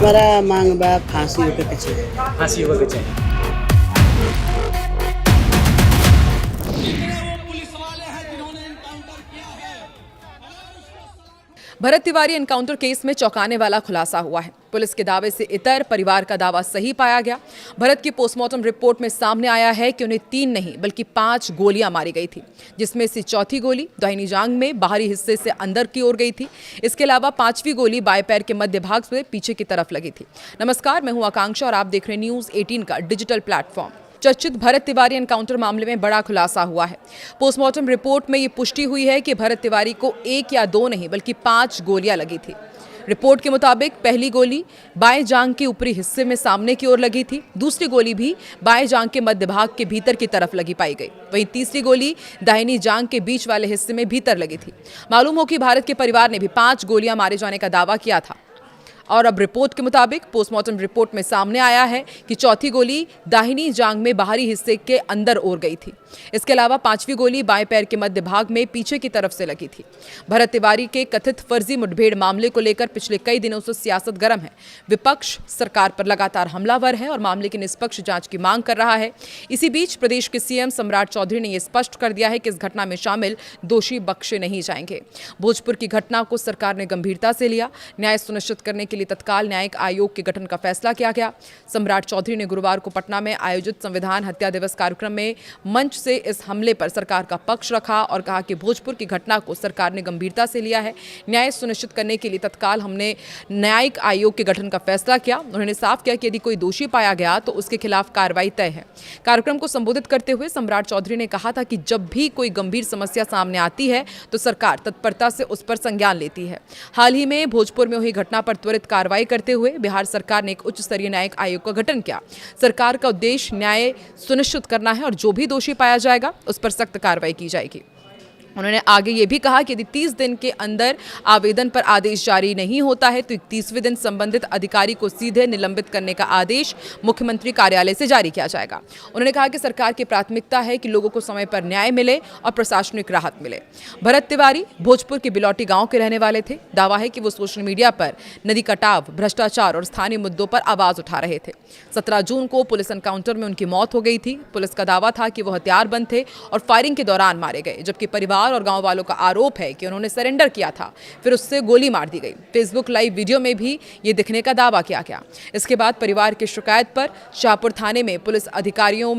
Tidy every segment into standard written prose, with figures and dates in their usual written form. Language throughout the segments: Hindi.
हमारा मांग बा फांसी होके के चाहिए। फांसी होकर के चाहिए। भरत तिवारी एनकाउंटर केस में चौंकाने वाला खुलासा हुआ है। पुलिस के दावे से इतर परिवार का दावा सही पाया गया। भरत की पोस्टमार्टम रिपोर्ट में सामने आया है कि उन्हें 3 नहीं बल्कि 5 गोलियां मारी गई थी, जिसमें से चौथी गोली दाहिनी जांघ में बाहरी हिस्से से अंदर की ओर गई थी। इसके अलावा 5वीं गोली बाएं पैर के मध्य भाग से पीछे की तरफ लगी थी। नमस्कार, मैं हूं आकांक्षा और आप देख रहे हैं न्यूज़ 18 का डिजिटल प्लेटफॉर्म। चर्चित भरत तिवारी एनकाउंटर मामले में बड़ा खुलासा हुआ है। पोस्टमार्टम रिपोर्ट में ये पुष्टि हुई है कि भरत तिवारी को 1 या 2 नहीं बल्कि 5 गोलियां लगी थी। रिपोर्ट के मुताबिक पहली गोली बाएं जांघ के ऊपरी हिस्से में सामने की ओर लगी थी। दूसरी गोली भी बाएं जांघ के मध्य भाग के भीतर की तरफ लगी पाई गई। वहीं तीसरी गोली दाहिनी जांघ के बीच वाले हिस्से में भीतर लगी थी। मालूम हो कि भारत के परिवार ने भी 5 गोलियां मारे जाने का दावा किया था और अब रिपोर्ट के मुताबिक पोस्टमार्टम रिपोर्ट में सामने आया है कि चौथी गोली दाहिनी जांघ में बाहरी हिस्से के अंदर ओर गई थी। इसके अलावा 5वीं गोली बाएं पैर के मध्य भाग में पीछे की तरफ से लगी थी। भरत तिवारी के कथित फर्जी मुठभेड़ मामले को लेकर पिछले कई दिनों से सियासत गर्म है। विपक्ष सरकार पर लगातार हमलावर है और मामले की निष्पक्ष जांच की मांग कर रहा है। इसी बीच प्रदेश के सीएम सम्राट चौधरी ने यह स्पष्ट कर दिया है कि इस घटना में शामिल दोषी बख्शे नहीं जाएंगे। भोजपुर की घटना को सरकार ने गंभीरता से लिया। न्याय सुनिश्चित करने के लिए तत्काल न्यायिक आयोग के गठन का फैसला किया गया। सम्राट चौधरी ने गुरुवार को पटना में आयोजित संविधान हत्या दिवस कार्यक्रम में मंच से इस हमले पर सरकार का पक्ष रखा और कहा कि भोजपुर की घटना को सरकार ने गंभीरता से लिया है। न्याय सुनिश्चित करने के लिए तत्काल हमने न्यायिक आयोग के गठन का फैसला किया। उन्होंने साफ किया कि यदि कोई दोषी पाया गया तो उसके खिलाफ कार्रवाई तय है। कार्यक्रम को संबोधित करते हुए सम्राट चौधरी ने कहा था कि जब भी कोई गंभीर समस्या सामने आती है तो सरकार तत्परता से उस पर संज्ञान लेती है। हाल ही में भोजपुर में हुई घटना पर त्वरित कार्रवाई करते हुए बिहार सरकार ने एक उच्च स्तरीय न्यायिक आयोग का गठन किया। सरकार का उद्देश्य न्याय सुनिश्चित करना है और जो भी दोषी पाया जाएगा उस पर सख्त कार्रवाई की जाएगी। उन्होंने आगे ये भी कहा कि यदि 30 दिन के अंदर आवेदन पर आदेश जारी नहीं होता है तो 31वें दिन संबंधित अधिकारी को सीधे निलंबित करने का आदेश मुख्यमंत्री कार्यालय से जारी किया जाएगा। उन्होंने कहा कि सरकार की प्राथमिकता है कि लोगों को समय पर न्याय मिले और प्रशासनिक राहत मिले। भरत तिवारी भोजपुर के बिलौटी गांव के रहने वाले थे। दावा है कि वो सोशल मीडिया पर नदी कटाव, भ्रष्टाचार और स्थानीय मुद्दों पर आवाज उठा रहे थे। 17 जून को पुलिस एनकाउंटर में उनकी मौत हो गई थी। पुलिस का दावा था कि वो हथियारबंद थे और फायरिंग के दौरान मारे गए, जबकि परिवार और गांव वालों का आरोप है कि उन्होंने सरेंडर किया था, फिर उससे गोली मार दी गई। फेसबुक लाइव वीडियो में भी ये दिखने का दावा किया गया। इसके बाद परिवार की शिकायत पर शाहपुर थाने में पुलिस अधिकारियों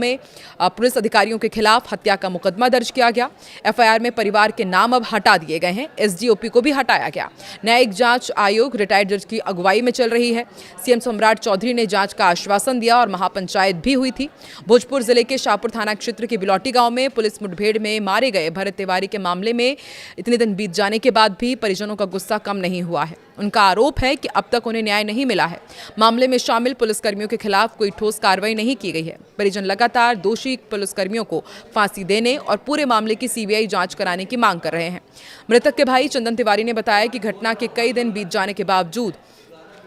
के खिलाफ हत्या का मुकदमा दर्ज किया गया। एफआईआर में परिवार के नाम अब हटा दिए गए हैं। एसडीओपी को भी हटाया गया। न्यायिक जांच आयोग रिटायर्ड जज की अगुवाई में चल रही है। सीएम सम्राट चौधरी ने जांच का आश्वासन दिया और महापंचायत भी हुई थी। भोजपुर जिले के शाहपुर थाना क्षेत्र के बिलौटी गांव में पुलिस मुठभेड़ में मारे गए भरत तिवारी के मामले में इतने दिन बीत जाने के बाद भी परिजनों का गुस्सा कम नहीं हुआ है। उनका आरोप है कि अब तक उन्हें न्याय नहीं मिला है। मामले में शामिल पुलिसकर्मियों के खिलाफ कोई ठोस कार्रवाई नहीं की गई है। परिजन लगातार दोषी पुलिसकर्मियों को फांसी देने और पूरे मामले की सीबीआई जांच कराने की मांग कर रहे हैं। मृतक के भाई चंदन तिवारी ने बताया कि घटना के कई दिन बीत जाने के बावजूद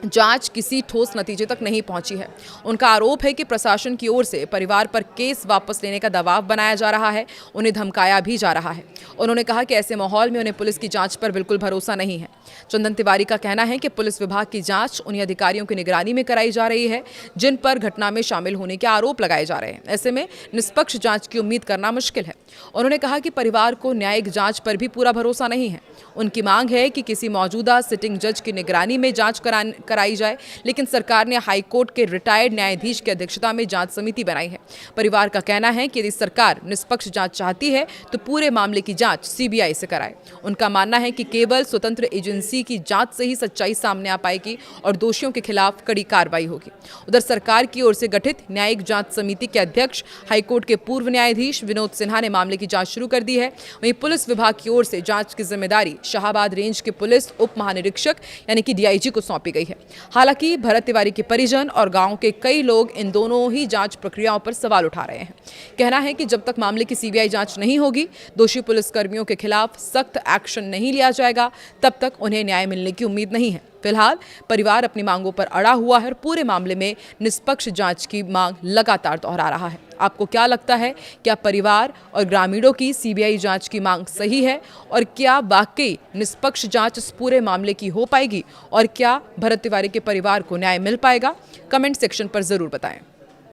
जांच किसी ठोस नतीजे तक नहीं पहुंची है। उनका आरोप है कि प्रशासन की ओर से परिवार पर केस वापस लेने का दबाव बनाया जा रहा है, उन्हें धमकाया भी जा रहा है। उन्होंने कहा कि ऐसे माहौल में उन्हें पुलिस की जांच पर बिल्कुल भरोसा नहीं है। चंदन तिवारी का कहना है कि पुलिस विभाग की जांच उन्हीं अधिकारियों की निगरानी में कराई जा रही है जिन पर घटना में शामिल होने के आरोप लगाए जा रहे हैं। ऐसे में निष्पक्ष जांच की उम्मीद करना मुश्किल है। उन्होंने कहा कि परिवार को न्यायिक जांच पर भी पूरा भरोसा नहीं है। उनकी मांग है कि किसी मौजूदा सिटिंग जज की निगरानी में जांच कराई जाए, लेकिन सरकार ने हाईकोर्ट के रिटायर्ड न्यायाधीश की अध्यक्षता में जांच समिति बनाई है। परिवार का कहना है कि यदि सरकार निष्पक्ष जांच चाहती है तो पूरे मामले की जांच सीबीआई से कराए। उनका मानना है कि केवल स्वतंत्र एजेंसी की जांच से ही सच्चाई सामने आ पाएगी और दोषियों के खिलाफ कड़ी कार्रवाई होगी। उधर सरकार की ओर से गठित न्यायिक जांच समिति के अध्यक्ष हाईकोर्ट के पूर्व न्यायाधीश विनोद सिन्हा ने मामले की जांच शुरू कर दी है। वहीं पुलिस विभाग की ओर से जांच की जिम्मेदारी शाहाबाद रेंज के पुलिस उप महानिरीक्षक यानी कि डीआईजी को सौंपी गई है। हालांकि भरत तिवारी के परिजन और गांव के कई लोग इन दोनों ही जांच प्रक्रियाओं पर सवाल उठा रहे हैं। कहना है कि जब तक मामले की सीबीआई जांच नहीं होगी, दोषी पुलिसकर्मियों के खिलाफ सख्त एक्शन नहीं लिया जाएगा, तब तक उन्हें न्याय मिलने की उम्मीद नहीं है। फिलहाल परिवार अपनी मांगों पर अड़ा हुआ है और पूरे मामले में निष्पक्ष जांच की मांग लगातार दोहरा रहा है। आपको क्या लगता है, क्या परिवार और ग्रामीणों की सीबीआई जांच की मांग सही है और क्या वाकई निष्पक्ष जांच इस पूरे मामले की हो पाएगी और क्या भरत तिवारी के परिवार को न्याय मिल पाएगा? कमेंट सेक्शन पर जरूर बताएं।